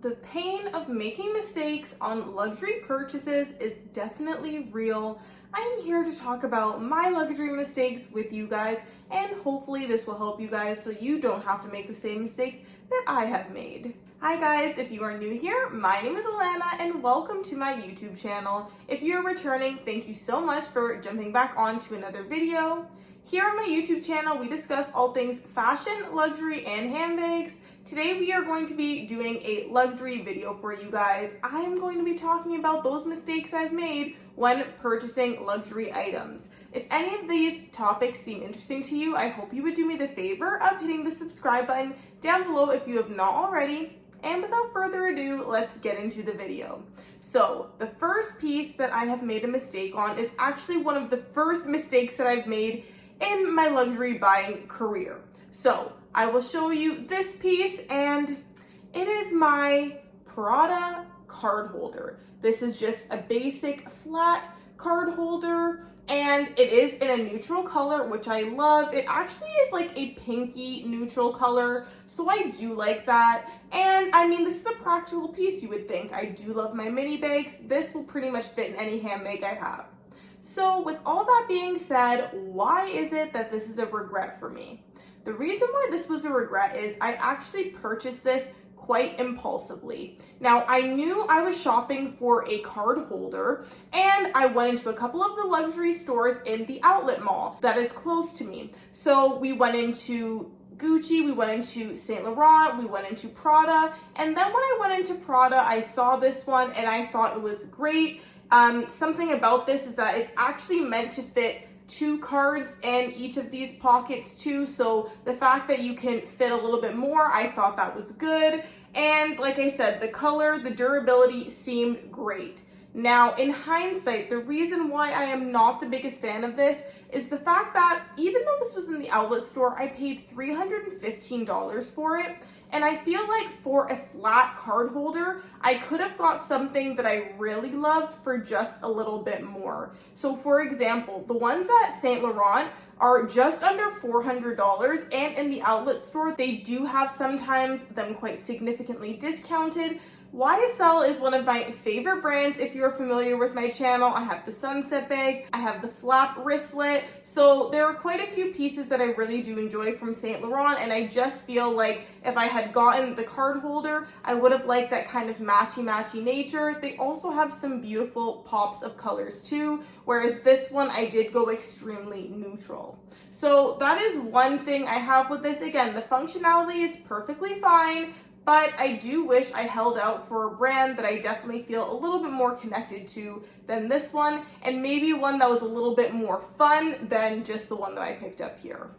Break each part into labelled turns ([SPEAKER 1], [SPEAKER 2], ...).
[SPEAKER 1] The pain of making mistakes on luxury purchases is definitely real. I'm here to talk about my luxury mistakes with you guys, and hopefully this will help you guys so you don't have to make the same mistakes that I have made. Hi guys, if you are new here, my name is Alana and welcome to my YouTube channel. If you're returning, thank you so much for jumping back onto another video. Here on my YouTube channel, we discuss all things fashion, luxury, and handbags. Today we are going to be doing a luxury video for you guys. I am going to be talking about those mistakes I've made when purchasing luxury items. If any of these topics seem interesting to you, I hope you would do me the favor of hitting the subscribe button down below if you have not already. And without further ado, let's get into the video. So the first piece that I have made a mistake on is actually one of the first mistakes that I've made in my luxury buying career. So I will show you this piece, and it is my Prada card holder. This is just a basic flat card holder, and it is in a neutral color, which I love. It actually is like a pinky neutral color, so I do like that. And I mean, this is a practical piece, you would think. I do love my mini bags. This will pretty much fit in any handbag I have. So with all that being said, why is it that this is a regret for me? The reason why this was a regret is I actually purchased this quite impulsively. Now, I knew I was shopping for a card holder, and I went into a couple of the luxury stores in the outlet mall that is close to me. So we went into Gucci, we went into Saint Laurent, we went into Prada, and then when I went into Prada, I saw this one and I thought it was great. Something about this is that it's actually meant to fit 2 cards in each of these pockets too, so the fact that you can fit a little bit more, I thought that was good. And like I said, the color, the durability seemed great. Now, in hindsight, the reason why I am not the biggest fan of this is the fact that even though this was in the outlet store, I paid $315 for it. And I feel like for a flat card holder, I could have got something that I really loved for just a little bit more. So for example, the ones at Saint Laurent are just under $400, and in the outlet store, they do have sometimes them quite significantly discounted. YSL is one of my favorite brands. If you're familiar with my channel, I have the sunset bag, I have the flap wristlet. So there are quite a few pieces that I really do enjoy from Saint Laurent, and I just feel like if I had gotten the card holder, I would have liked that kind of matchy-matchy nature. They also have some beautiful pops of colors too, whereas this one I did go extremely neutral. So that is one thing I have with this. Again, the functionality is perfectly fine, but I do wish I held out for a brand that I definitely feel a little bit more connected to than this one, and maybe one that was a little bit more fun than just the one that I picked up here.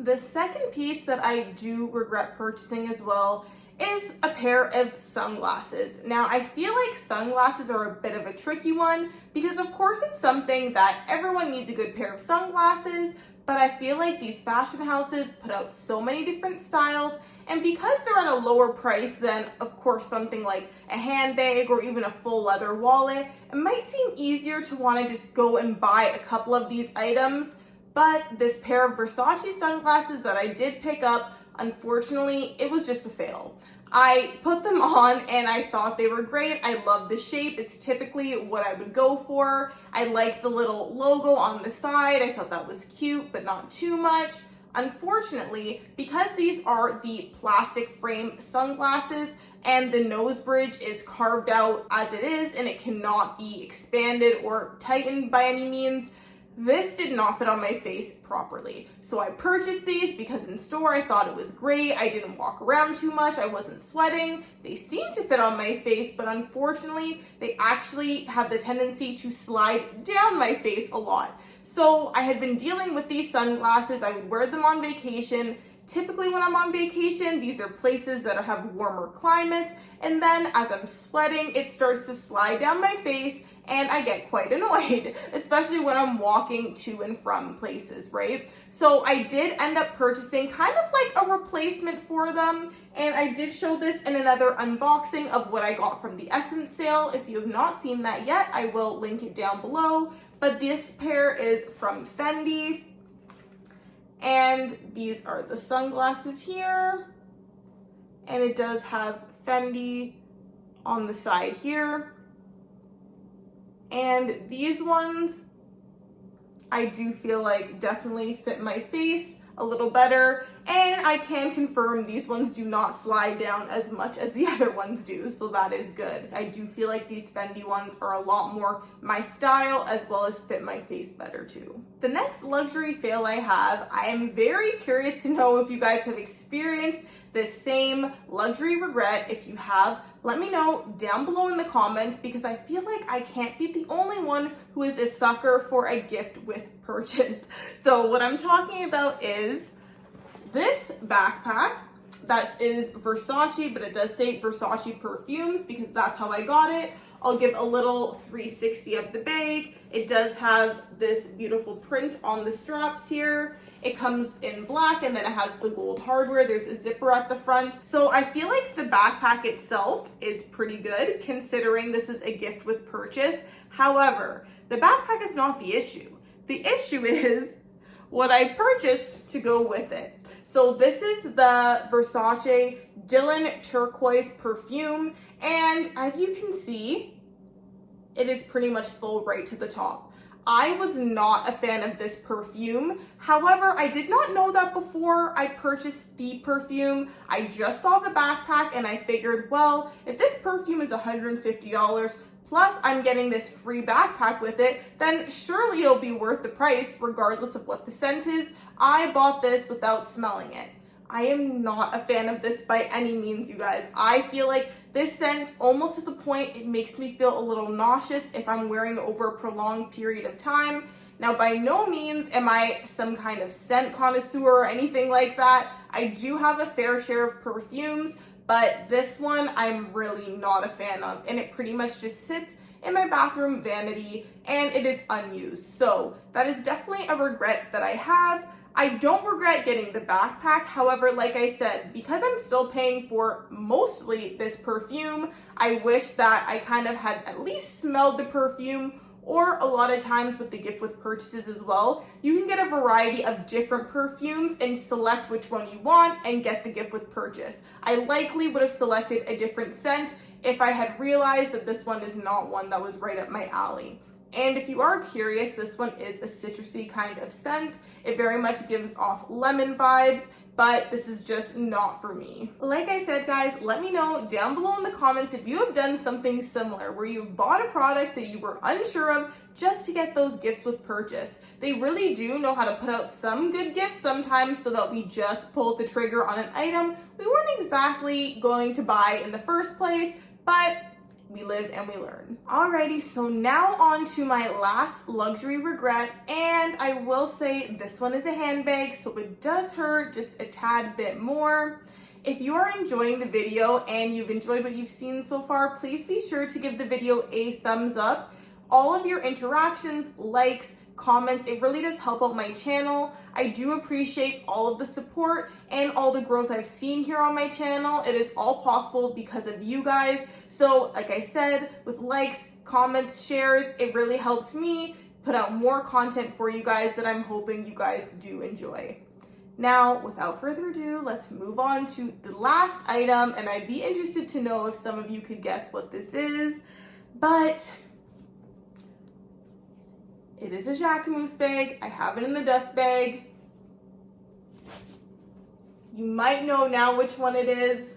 [SPEAKER 1] The second piece that I do regret purchasing as well is a pair of sunglasses. Now, I feel like sunglasses are a bit of a tricky one because of course it's something that everyone needs a good pair of sunglasses, but I feel like these fashion houses put out so many different styles, and because they're at a lower price than, of course, something like a handbag or even a full leather wallet, it might seem easier to want to just go and buy a couple of these items. But this pair of Versace sunglasses that I did pick up, unfortunately, it was just a fail. I put them on and I thought they were great. I love the shape. It's typically what I would go for. I like the little logo on the side. I thought that was cute, but not too much. Unfortunately, because these are the plastic frame sunglasses and the nose bridge is carved out as it is and it cannot be expanded or tightened by any means, this did not fit on my face properly. So I purchased these because in store I thought it was great. I didn't walk around too much. I wasn't sweating. They seemed to fit on my face, but unfortunately, they actually have the tendency to slide down my face a lot. So I had been dealing with these sunglasses. I would wear them on vacation. Typically when I'm on vacation, these are places that have warmer climates. And then as I'm sweating, it starts to slide down my face and I get quite annoyed, especially when I'm walking to and from places, right? So I did end up purchasing kind of like a replacement for them, and I did show this in another unboxing of what I got from the Essence sale. If you have not seen that yet, I will link it down below. But this pair is from Fendi, and these are the sunglasses here, and it does have Fendi on the side here. And these ones, I do feel like definitely fit my face a little better. And I can confirm these ones do not slide down as much as the other ones do, so that is good. I do feel like these Fendi ones are a lot more my style as well as fit my face better too. The next luxury fail I have, I am very curious to know if you guys have experienced this same luxury regret. If you have, let me know down below in the comments, because I feel like I can't be the only one who is a sucker for a gift with purchase. So what I'm talking about is this backpack that is Versace, but it does say Versace perfumes because that's how I got it. I'll give a little 360 of the bag. It does have this beautiful print on the straps here. It comes in black and then it has the gold hardware. There's a zipper at the front. So I feel like the backpack itself is pretty good considering this is a gift with purchase. However, the backpack is not the issue. The issue is what I purchased to go with it. So this is the Versace Dylan Turquoise perfume. And as you can see, it is pretty much full right to the top. I was not a fan of this perfume. However, I did not know that before I purchased the perfume. I just saw the backpack and I figured, well, if this perfume is $150, plus I'm getting this free backpack with it, then surely it'll be worth the price regardless of what the scent is. I bought this without smelling it. I am not a fan of this by any means, you guys. I feel like this scent, almost to the point, it makes me feel a little nauseous if I'm wearing it over a prolonged period of time. Now, by no means am I some kind of scent connoisseur or anything like that. I do have a fair share of perfumes, but this one I'm really not a fan of, and it pretty much just sits in my bathroom vanity and it is unused. So that is definitely a regret that I have. I don't regret getting the backpack. However, like I said, because I'm still paying for mostly this perfume, I wish that I kind of had at least smelled the perfume, or a lot of times with the gift with purchases as well, you can get a variety of different perfumes and select which one you want and get the gift with purchase. I likely would have selected a different scent if I had realized that this one is not one that was right up my alley. And if you are curious, this one is a citrusy kind of scent. It very much gives off lemon vibes, but this is just not for me. Like I said, guys, let me know down below in the comments if you have done something similar where you've bought a product that you were unsure of just to get those gifts with purchase. They really do know how to put out some good gifts sometimes so that we just pulled the trigger on an item we weren't exactly going to buy in the first place, but we live and we learn. Alrighty, so now on to my last luxury regret, and I will say this one is a handbag, so it does hurt just a tad bit more. If you are enjoying the video and you've enjoyed what you've seen so far, please be sure to give the video a thumbs up. All of your interactions, likes, comments, it really does help out my channel. I do appreciate all of the support and all the growth I've seen here on my channel. It is all possible because of you guys. So like I said, with likes, comments, shares, it really helps me put out more content for you guys that I'm hoping you guys do enjoy. Now, without further ado, let's move on to the last item, and I'd be interested to know if some of you could guess what this is, but it is a Jacquemus bag. I have it in the dust bag. You might know now which one it is.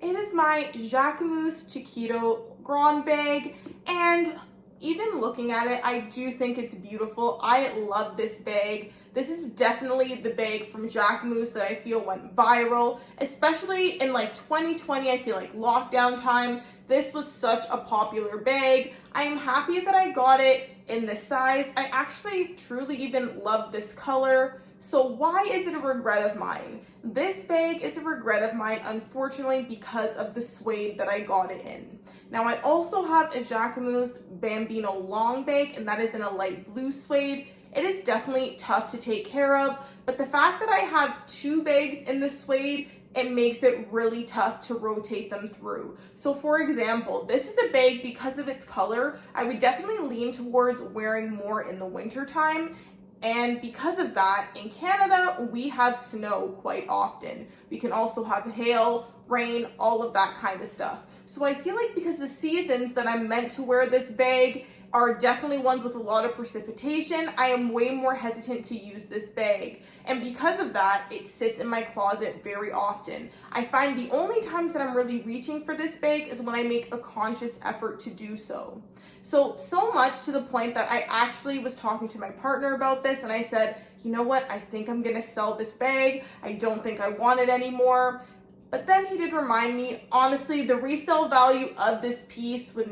[SPEAKER 1] It is my Jacquemus Chiquito Grand bag, and even looking at it, I do think it's beautiful. I love this bag. This is definitely the bag from Jacquemus that I feel went viral, especially in like 2020. I feel like lockdown time. This was such a popular bag. I am happy that I got it in this size. I actually truly even love this color. So why is it a regret of mine? This bag is a regret of mine, unfortunately, because of the suede that I got it in. Now, I also have a Jacquemus Bambino long bag, and that is in a light blue suede. It is definitely tough to take care of, but the fact that I have two bags in the suede, it makes it really tough to rotate them through. So for example, this is a bag, because of its color, I would definitely lean towards wearing more in the winter time. And because of that, in Canada, we have snow quite often. We can also have hail, rain, all of that kind of stuff. So I feel like because the seasons that I'm meant to wear this bag are definitely ones with a lot of precipitation, I am way more hesitant to use this bag. And because of that, it sits in my closet very often. I find the only times that I'm really reaching for this bag is when I make a conscious effort to do so. So much to the point that I actually was talking to my partner about this, and I said, you know what, I think I'm gonna sell this bag. I don't think I want it anymore. But then he did remind me, honestly, the resale value of this piece would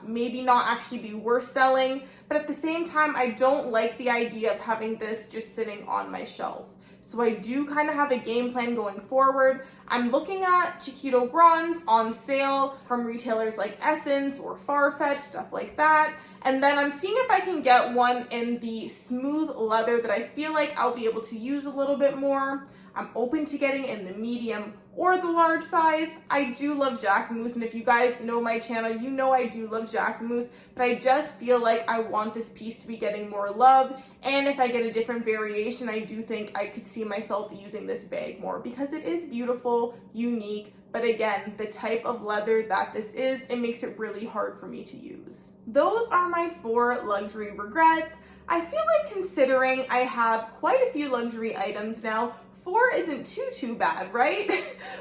[SPEAKER 1] maybe not actually be worth selling. But at the same time, I don't like the idea of having this just sitting on my shelf. So I do kind of have a game plan going forward. I'm looking at Chiquito Grands on sale from retailers like Essence or Farfetch, stuff like that. And then I'm seeing if I can get one in the smooth leather that I feel like I'll be able to use a little bit more. I'm open to getting in the medium or the large size. I do love Jacquemus, and if you guys know my channel, you know I do love Jacquemus, but I just feel like I want this piece to be getting more love, and if I get a different variation, I do think I could see myself using this bag more because it is beautiful, unique, but again, the type of leather that this is, it makes it really hard for me to use. Those are my 4 luxury regrets. I feel like considering I have quite a few luxury items now, 4 isn't too bad, right?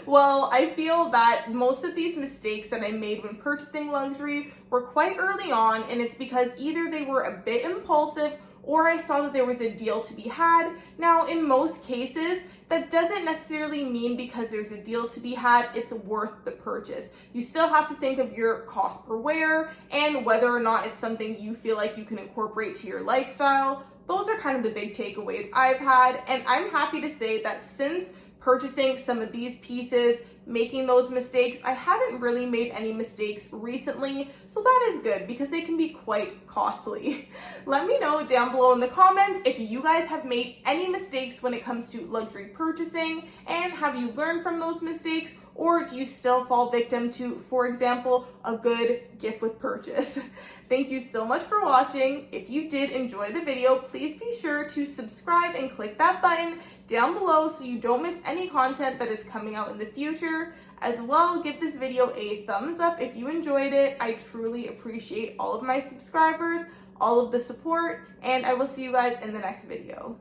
[SPEAKER 1] Well, I feel that most of these mistakes that I made when purchasing luxury were quite early on, and it's because either they were a bit impulsive or I saw that there was a deal to be had. Now, in most cases, that doesn't necessarily mean because there's a deal to be had, it's worth the purchase. You still have to think of your cost per wear and whether or not it's something you feel like you can incorporate to your lifestyle. Those are kind of the big takeaways I've had, and I'm happy to say that since purchasing some of these pieces, making those mistakes, I haven't really made any mistakes recently, so that is good because they can be quite costly. Let me know down below in the comments if you guys have made any mistakes when it comes to luxury purchasing, and have you learned from those mistakes, or do you still fall victim to, for example, a good gift with purchase? Thank you so much for watching. If you did enjoy the video, please be sure to subscribe and click that button down below so you don't miss any content that is coming out in the future. As well, give this video a thumbs up if you enjoyed it. I truly appreciate all of my subscribers, all of the support, and I will see you guys in the next video.